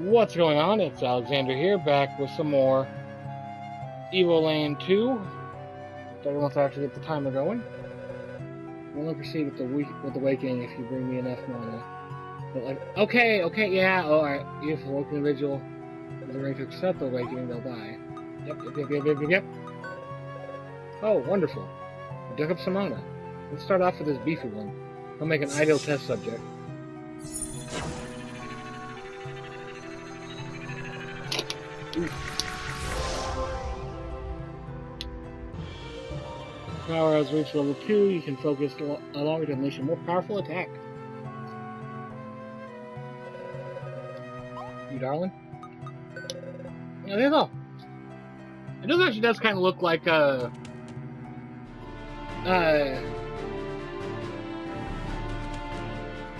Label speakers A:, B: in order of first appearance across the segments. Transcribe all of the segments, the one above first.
A: What's going on? It's Alexander here, back with some more Evoland 2. Starting once I have to get the timer going. We'll only proceed with the waking if you bring me enough mana. But like, okay, yeah, alright. If the woken individual is ready to accept the awakening, they'll die. Yep. Oh, wonderful. We dug up some mana. Let's start off with this beefy one. I'll make an ideal test subject. Power has reached level 2, you can focus longer to unleash a more powerful attack. You darling? Yeah, there you go. It actually does kind of look like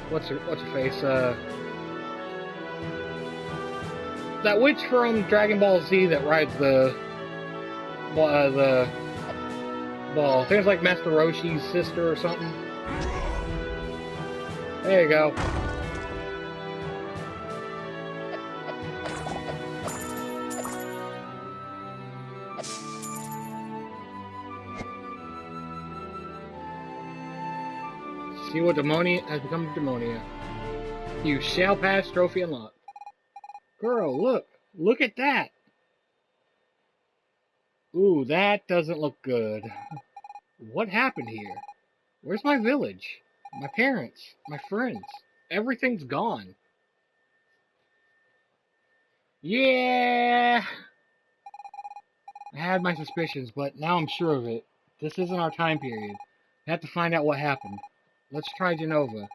A: what's her face? That witch from Dragon Ball Z that rides the ball. Things like Master Roshi's sister or something. There you go. See what Demonia has become of Demonia. You shall pass, trophy unlocked. Girl, look at that. Ooh, that doesn't look good. What happened here? Where's my village? My parents? My friends? Everything's gone. Yeah! I had my suspicions, but now I'm sure of it. This isn't our time period. I have to find out what happened. Let's try Genova.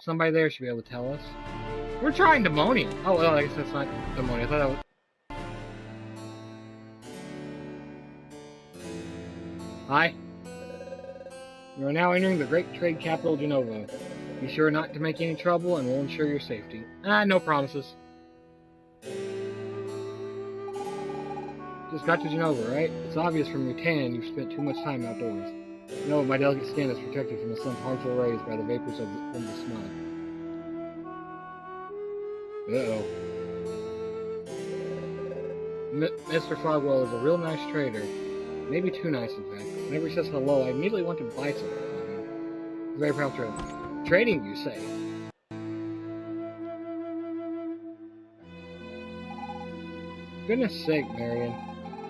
A: Somebody there should be able to tell us. We're trying Demonia. Oh, well, I guess that's not Demonia. I thought that was... Hi. You are now entering the great trade capital, Genova. Be sure not to make any trouble, and we'll ensure your safety. No promises. Just got to Genova, right? It's obvious from your tan you've spent too much time outdoors. No, my delicate skin is protected from the sun's harmful rays by the vapors of the smog. Uh-oh. Mr. Fogwell is a real nice trader. Maybe too nice, in fact. Whenever he says hello, I immediately want to buy something from him. Very proud trader. Trading, you say? For goodness sake, Marion.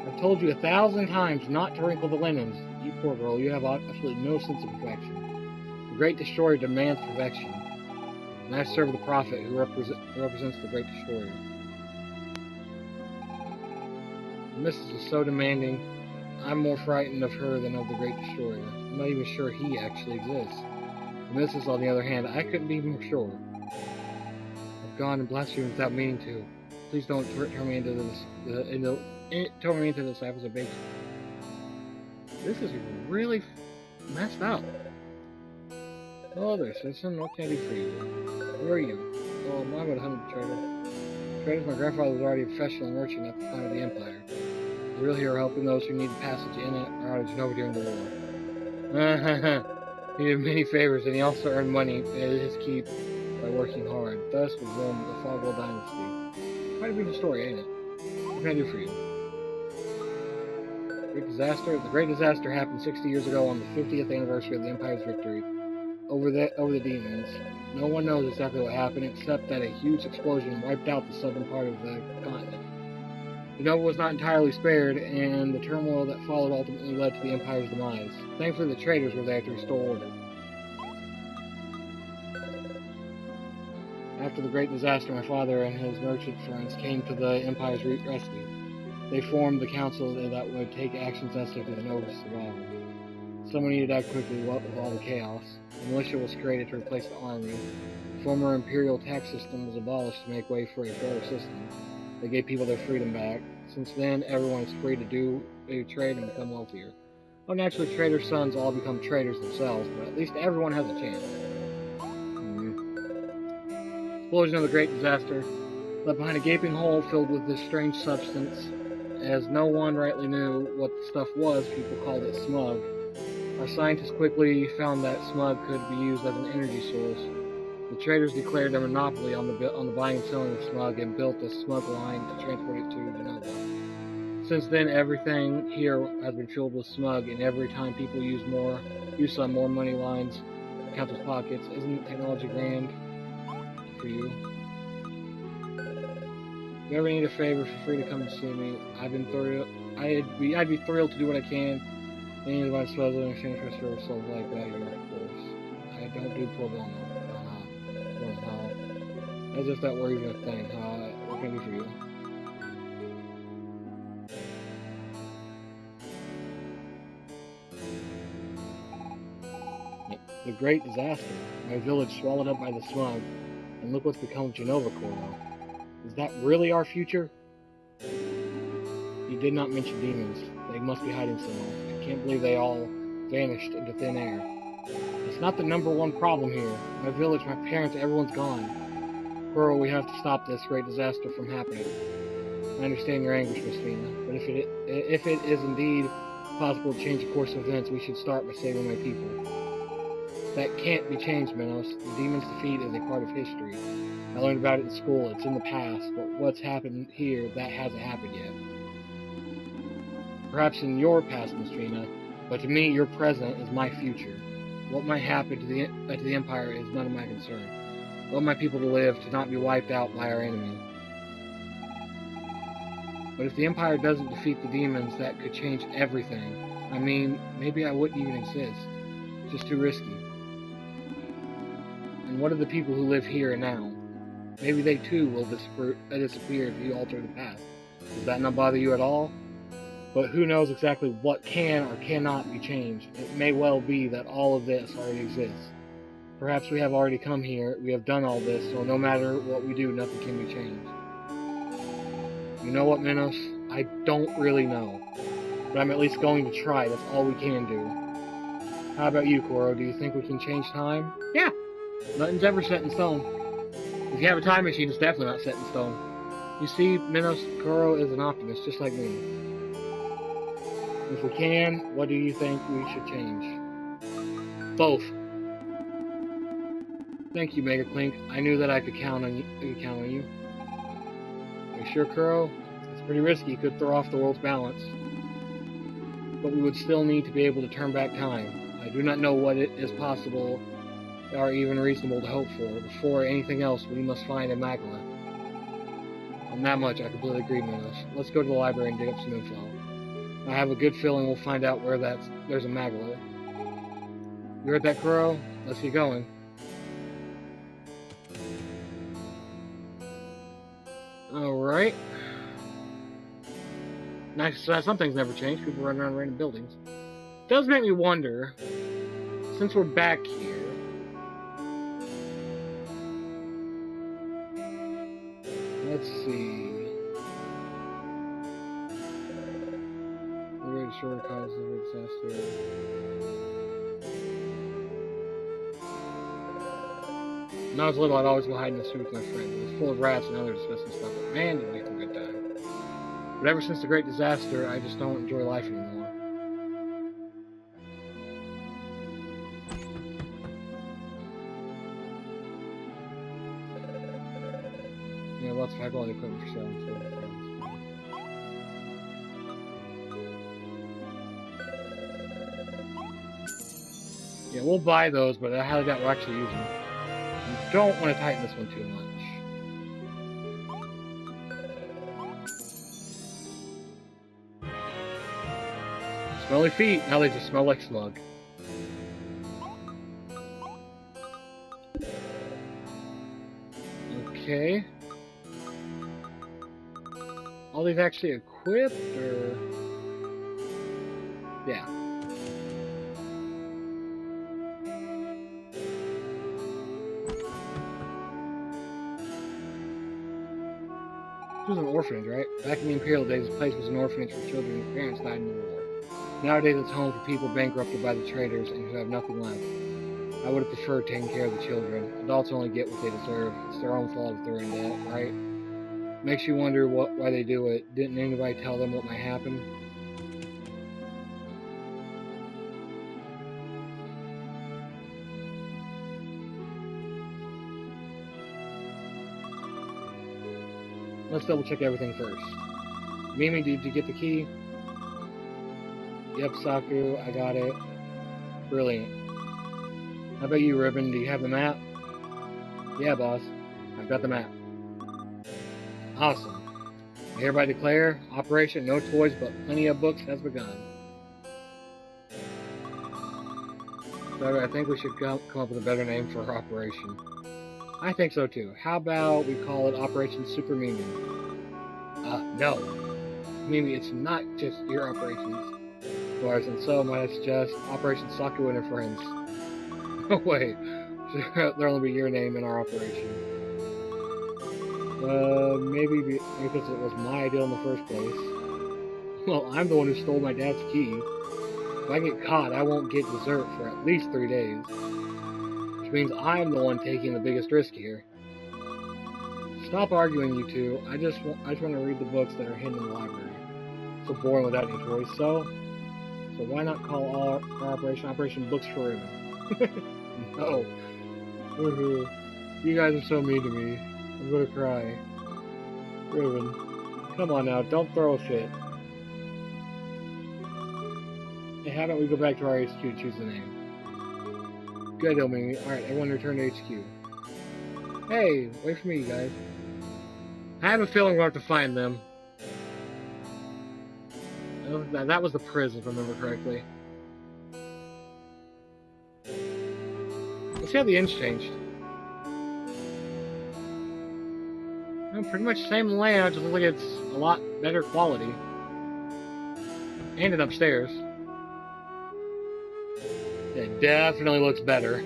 A: I've told you 1,000 times not to wrinkle the linens. You poor girl, you have absolutely no sense of perfection. The Great Destroyer demands perfection. And I serve the Prophet who represents the Great Destroyer. The Missus is so demanding. I'm more frightened of her than of the Great Destroyer. I'm not even sure he actually exists. The Missus, on the other hand, I couldn't be more sure. I've gone and blasphemed without meaning to. Please don't turn me into this. Turn me into the disciples of bacon. This is really messed up. Hello there, citizen. What can I do for you? Who are you? Oh, I'm about 100 trader. Traders, my grandfather was already a professional merchant at the time of the Empire. The real hero helping those who need passage in or out of Genova during the war. He did many favors, and he also earned money at his keep by working hard. Thus was Rome the Fogwell dynasty. Quite a beautiful story, ain't it? What can I do for you? Great disaster? The Great Disaster happened 60 years ago on the 50th anniversary of the Empire's victory over the demons. No one knows exactly what happened, except that a huge explosion wiped out the southern part of the continent. Genova was not entirely spared, and the turmoil that followed ultimately led to the Empire's demise. Thankfully, the traders were there to restore order. After the Great Disaster, my father and his merchant friends came to the Empire's rescue. They formed the council that would take actions necessary to Genova's survival. Someone needed to act quickly with all the chaos. A militia was created to replace the army. The former imperial tax system was abolished to make way for a fairer system. They gave people their freedom back. Since then, everyone is free to trade and become wealthier. Well, naturally, traders' sons all become traders themselves, but at least everyone has a chance. Explosion of the Great Disaster left behind a gaping hole filled with this strange substance. As no one rightly knew what the stuff was, people called it smug. Our scientists quickly found that smug could be used as an energy source. The traders declared their monopoly on the buying and selling of smug and built a smug line to transport it to Genova. Since then, everything here has been filled with smug, and every time people use some more money lines, count those pockets. Isn't technology grand for you? If you ever need a favor, feel free to come and see me. I'd be thrilled to do what I can. Any of my disposal and exchange for service sold like that, of course. I don't do pro bono. As if that were even a thing. What can I do for you? The great disaster. My village swallowed up by the smug. And look what's become of Genova, Corvo. Is that really our future? You did not mention demons. They must be hiding somewhere. I can't believe they all vanished into thin air. It's not the #1 problem here. My village, my parents, everyone's gone. Corvo, we have to stop this great disaster from happening. I understand your anguish, Miss Fina, but if it is indeed possible to change the course of events, we should start by saving my people. That can't be changed, Minos. The demon's defeat is a part of history. I learned about it in school. It's in the past, but what's happened here, that hasn't happened yet. Perhaps in your past, Miss Fina, but to me, your present is my future. What might happen to the Empire is none of my concern. I want my people to live, to not be wiped out by our enemy. But if the Empire doesn't defeat the demons, that could change everything. I mean, maybe I wouldn't even exist. It's just too risky. And what of the people who live here and now? Maybe they too will disappear if you alter the past. Does that not bother you at all? But who knows exactly what can or cannot be changed? It may well be that all of this already exists. Perhaps we have already come here, we have done all this, so no matter what we do, nothing can be changed. You know what, Minos? I don't really know. But I'm at least going to try, that's all we can do. How about you, Koro? Do you think we can change time? Yeah! Nothing's ever set in stone. If you have a time machine, it's definitely not set in stone. You see, Minos, Koro is an optimist, just like me. If we can, what do you think we should change? Both. Thank you, Mega Clink. I knew that I could count on you. Are you sure, Kuro? It's pretty risky. It could throw off the world's balance. But we would still need to be able to turn back time. I do not know what it is possible or even reasonable to hope for. Before anything else, we must find a Magla. On that much, I completely agree, Minos. Let's go to the library and dig up some info. I have a good feeling we'll find out where there's a Magla. You heard that, Kuro? Let's get going. Alright. Nice. Some things never change. People run around random buildings. Does make me wonder, since we're back here, let's see. We're sure to cause a disaster. When I was little, I'd always go hide in the street with my friends. It was full of rats and other disgusting stuff, but man, did we have a good time. But ever since the Great Disaster, I just don't enjoy life anymore. Yeah, lots of high-quality equipment for selling. Yeah, we'll buy those, but I highly doubt we'll actually use them. You don't want to tighten this one too much. Smelly feet, now they just smell like smug. Okay. All these actually equipped, or... Yeah. This was an orphanage, right? Back in the Imperial days, this place was an orphanage for children whose parents died in the war. Nowadays, it's home for people bankrupted by the traders and who have nothing left. I would have preferred taking care of the children. Adults only get what they deserve. It's their own fault if they're in debt, right? Makes you wonder why they do it. Didn't anybody tell them what might happen? Let's double check everything first. Mimi, did you get the key? Yep, Saku, I got it. Brilliant. How about you, Ribbon? Do you have the map? Yeah, boss. I've got the map. Awesome. I hereby declare, Operation No Toys But Plenty of Books has begun. So I think we should come up with a better name for our operation. I think so too. How about we call it Operation Super Mimi? No. Mimi, it's not just your operations. And so might I suggest Operation Saku and her friends. No way. There'll only be your name in our operation. Maybe because it was my idea in the first place. Well, I'm the one who stole my dad's key. If I get caught, I won't get dessert for at least 3 days. Which means I'm the one taking the biggest risk here. Stop arguing, you two. I just want to read the books that are hidden in the library. So boring without any choice. So why not call our operation Operation Books for Ribbon? No. You guys are so mean to me. I'm gonna cry. Ribbon, come on now, don't throw a fit. Hey, how about we go back to our HQ and choose the name? Good deal, Mimi. Alright, everyone return to HQ. Hey, wait for me, you guys. I have a feeling we'll have to find them. That was the prison, if I remember correctly. Let's see how the inn's changed. Well, pretty much the same layout, just looks like it's a lot better quality. And it upstairs. It definitely looks better.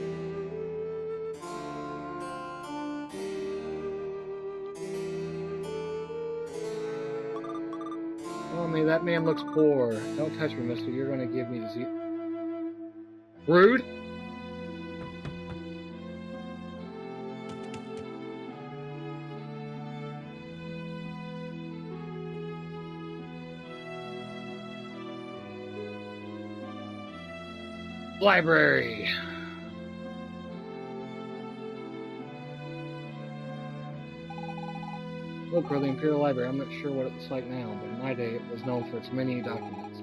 A: Oh man, that man looks poor. Don't touch me, mister. You're gonna give me disease. Rude? Library. Look, the Imperial Library. I'm not sure what it looks like now, but in my day it was known for its many documents.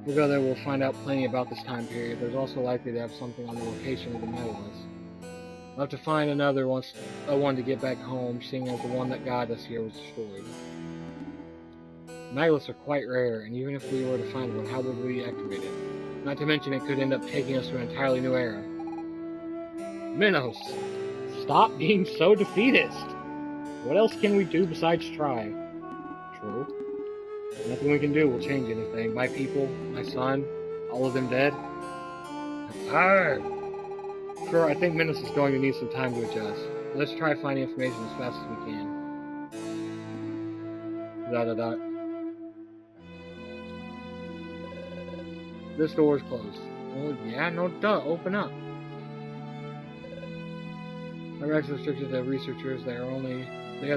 A: If we go there, we'll find out plenty about this time period. There's also likely to have something on the location of the medalist. We'll have to find another one to get back home, seeing as the one that got us here was destroyed. Medalists are quite rare, and even if we were to find one, how would we activate it? Not to mention it could end up taking us to an entirely new era. Minos, stop being so defeatist! What else can we do besides try? True. Nothing we can do will change anything. My people, my son, all of them dead. Arrgh! Sure, I think Minos is going to need some time to adjust. Let's try finding information as fast as we can. ... This door is closed. Well, yeah, no duh, open up. My rights are restricted to researchers. They are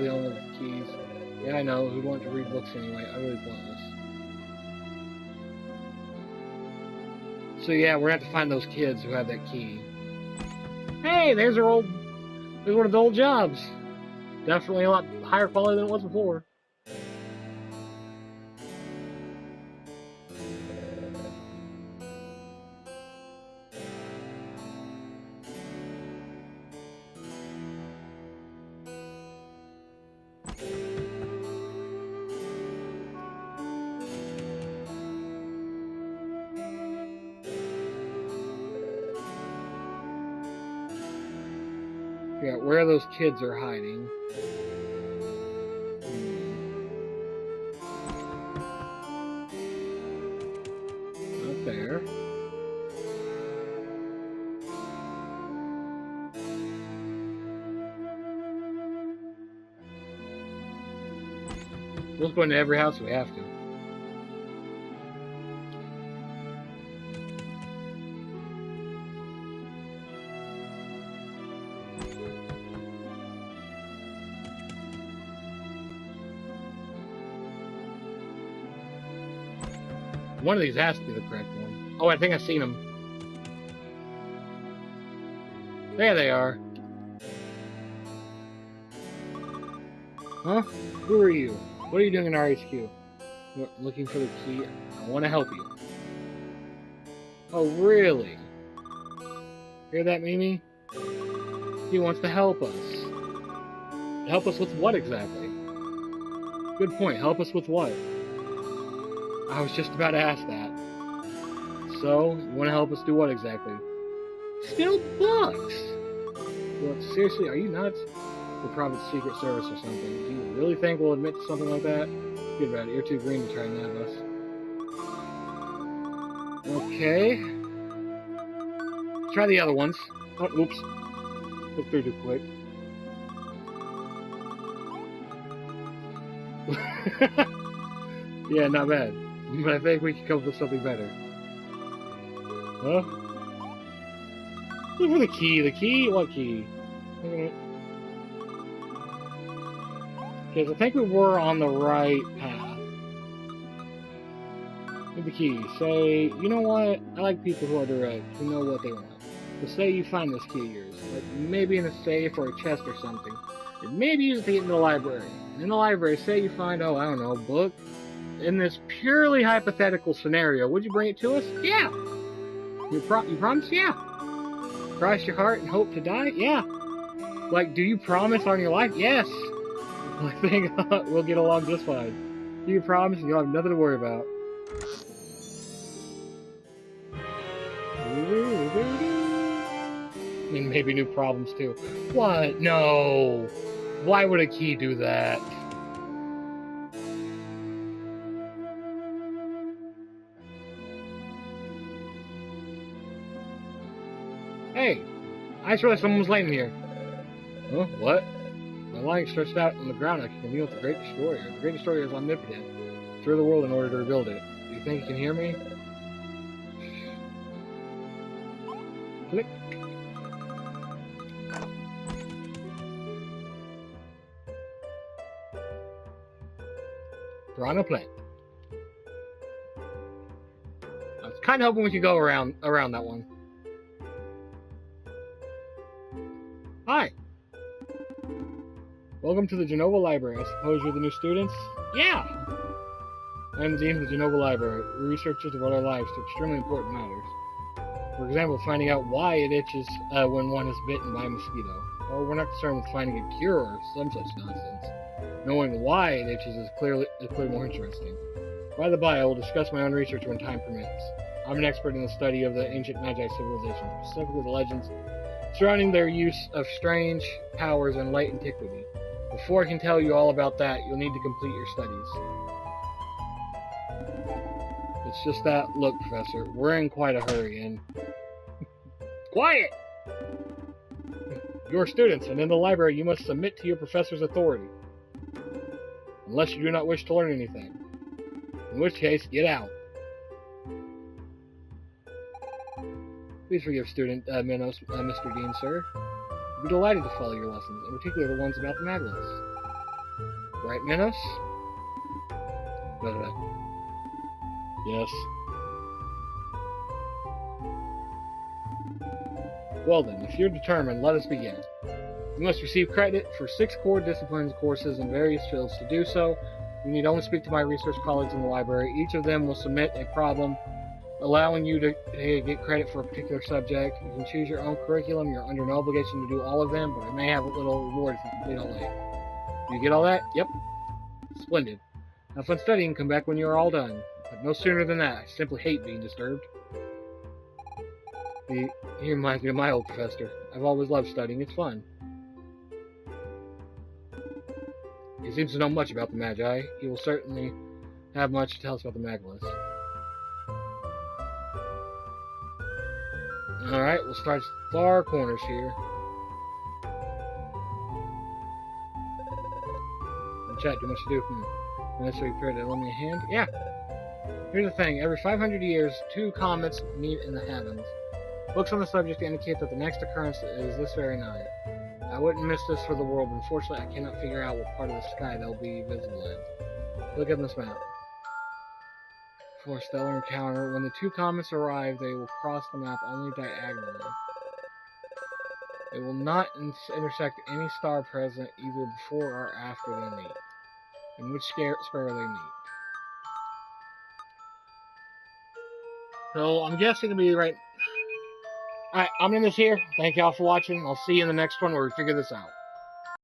A: the only with keys. Yeah, I know, who want to read books anyway. I really pointless. So yeah, we're gonna have to find those kids who have that key. Hey, there's one of the old jobs. Definitely a lot higher quality than it was before. Yeah, where those kids are hiding. Not there. We'll go into every house we have to. One of these has to be the correct one. Oh, I think I've seen them. There they are. Huh? Who are you? What are you doing in our HQ? Looking for the key. I want to help you. Oh, really? Hear that, Mimi? He wants to help us. Help us with what exactly? Good point. Help us with what? I was just about to ask that. So, you want to help us do what exactly? Steal books! What, seriously, are you nuts? The private secret service or something. Do you really think we'll admit to something like that? Forget about it. You're too green to try and nab us. Okay. Try the other ones. Oh, oops. Look through too quick. Yeah, not bad. But I think we can come up with something better. Huh? Look for the key. The key? What key? Because I think we were on the right path. With the key. Say, you know what? I like people who are direct, who know what they want. So say you find this key of yours, like maybe in a safe or a chest or something, and maybe use it to get into the library. And in the library, say you find, oh, I don't know, a book. In this purely hypothetical scenario, would you bring it to us? Yeah. You promise? Yeah. Cross your heart and hope to die? Yeah. Like, do you promise on your life? Yes. I think we'll get along just fine. Do you promise? You'll have nothing to worry about. I mean, maybe new problems too. What? No. Why would a key do that? Hey, I just realized someone was laying here. Huh? What? My line stretched out on the ground. I can commune with the Great Destroyer. The Great Destroyer is omnipotent. Through the world in order to rebuild it. Do you think you can hear me? Click. Piranha plant. I was kind of hoping we could go around that one. Hi. Welcome to the Genova Library. I suppose you're the new students? Yeah! I am the Dean of the Genova Library. We researchers devote our lives to extremely important matters. For example, finding out why it itches when one is bitten by a mosquito. Well, we're not concerned with finding a cure or some such nonsense. Knowing why it itches is clearly more interesting. By the by, I will discuss my own research when time permits. I'm an expert in the study of the ancient Magi civilization, specifically the legends surrounding their use of strange powers in late antiquity. Before I can tell you all about that, you'll need to complete your studies. It's just that, look, Professor, we're in quite a hurry, and... Quiet! You're students, and in the library you must submit to your professor's authority. Unless you do not wish to learn anything. In which case, get out. Please forgive student Minos, Mr. Dean, sir. I'd be delighted to follow your lessons, in particular the ones about the Magulus. Right, Minos? Yes. Well then, if you're determined, let us begin. You must receive credit for 6 core disciplines courses in various fields. To do so, you need only speak to my research colleagues in the library. Each of them will submit a problem allowing you to get credit for a particular subject. You can choose your own curriculum. You're under no obligation to do all of them, but I may have a little reward if you complete all 8. You get all that? Yep. Splendid. Have fun studying. Come back when you're all done. But no sooner than that. I simply hate being disturbed. He reminds me of my old professor. I've always loved studying. It's fun. He seems to know much about the Magi. He will certainly have much to tell us about the Magulus. Alright, we'll start far corners here. Chat, do much to do. Necessary prepared to lend me a hand? Yeah. Here's the thing. Every 500 years, 2 comets meet in the heavens. Books on the subject indicate that the next occurrence is this very night. I wouldn't miss this for the world, but unfortunately I cannot figure out what part of the sky they'll be visible in. Look at this map. For a stellar encounter, when the 2 comets arrive, they will cross the map only diagonally. It will not intersect any star present either before or after they meet. In which sparrow they meet. So I'm guessing it'll be right. Alright, I'm in this here. Thank y'all for watching. I'll see you in the next one where we figure this out.